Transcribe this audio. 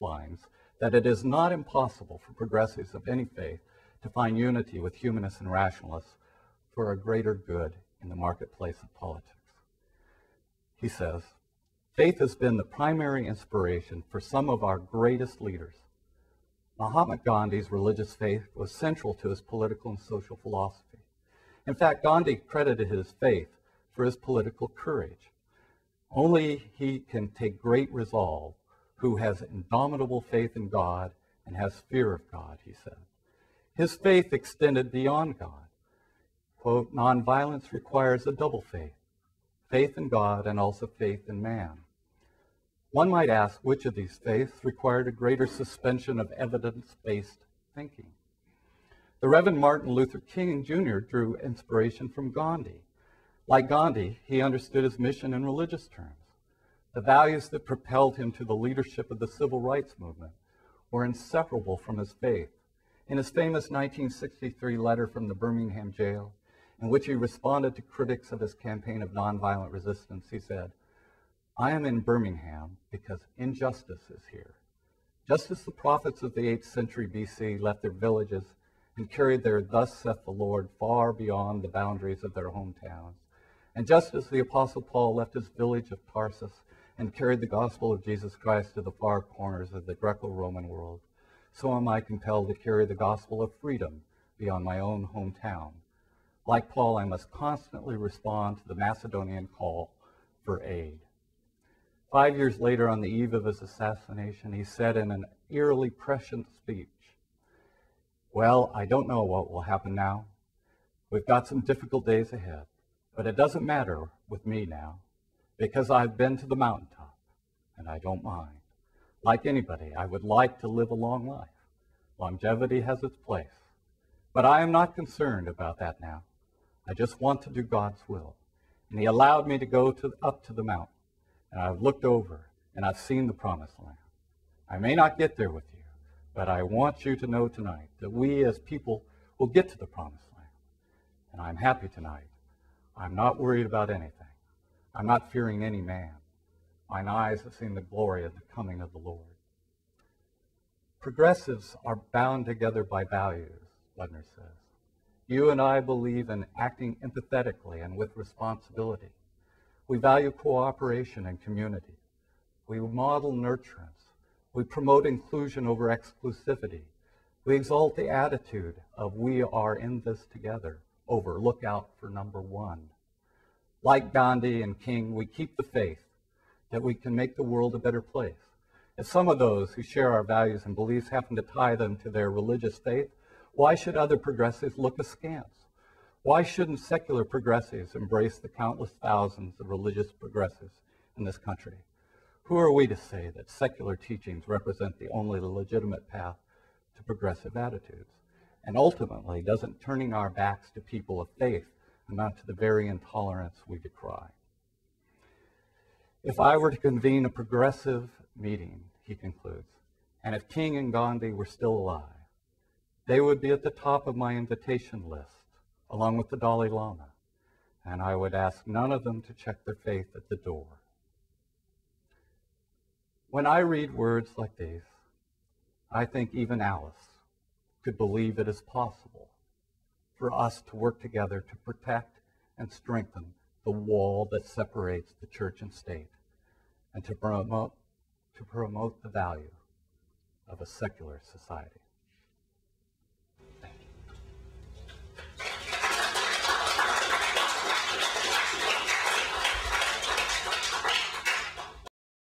lines that it is not impossible for progressives of any faith to find unity with humanists and rationalists for a greater good in the marketplace of politics. He says, faith has been the primary inspiration for some of our greatest leaders. Mahatma Gandhi's religious faith was central to his political and social philosophy. In fact, Gandhi credited his faith for his political courage. Only he can take great resolve who has indomitable faith in God and has fear of God, he said. His faith extended beyond God. Quote, nonviolence requires a double faith, faith in God and also faith in man. One might ask which of these faiths required a greater suspension of evidence-based thinking. The Reverend Martin Luther King Jr. drew inspiration from Gandhi. Like Gandhi, he understood his mission in religious terms. The values that propelled him to the leadership of the civil rights movement were inseparable from his faith. In his famous 1963 letter from the Birmingham jail, in which he responded to critics of his campaign of nonviolent resistance, he said, I am in Birmingham because injustice is here. Just as the prophets of the 8th century BC left their villages and carried their thus saith the Lord far beyond the boundaries of their hometowns, and just as the Apostle Paul left his village of Tarsus and carried the gospel of Jesus Christ to the far corners of the Greco-Roman world, so am I compelled to carry the gospel of freedom beyond my own hometown. Like Paul, I must constantly respond to the Macedonian call for aid. 5 years later, on the eve of his assassination, he said in an eerily prescient speech, well, I don't know what will happen now. We've got some difficult days ahead, but it doesn't matter with me now, because I've been to the mountaintop, and I don't mind. Like anybody, I would like to live a long life. Longevity has its place. But I am not concerned about that now. I just want to do God's will. And he allowed me to go up to the mountain. And I've looked over, and I've seen the promised land. I may not get there with you, but I want you to know tonight that we as people will get to the promised land. And I'm happy tonight. I'm not worried about anything. I'm not fearing any man. Mine eyes have seen the glory of the coming of the Lord. Progressives are bound together by values, Ledner says. You and I believe in acting empathetically and with responsibility. We value cooperation and community. We model nurturance. We promote inclusion over exclusivity. We exalt the attitude of we are in this together over look out for number one. Like Gandhi and King, we keep the faith that we can make the world a better place. If some of those who share our values and beliefs happen to tie them to their religious faith, why should other progressives look askance? Why shouldn't secular progressives embrace the countless thousands of religious progressives in this country? Who are we to say that secular teachings represent the only legitimate path to progressive attitudes? And ultimately, doesn't turning our backs to people of faith amount to the very intolerance we decry? If I were to convene a progressive meeting, he concludes, and if King and Gandhi were still alive, they would be at the top of my invitation list, along with the Dalai Lama, and I would ask none of them to check their faith at the door. When I read words like these, I think even Alice could believe it is possible for us to work together to protect and strengthen the wall that separates the church and state, and to promote the value of a secular society.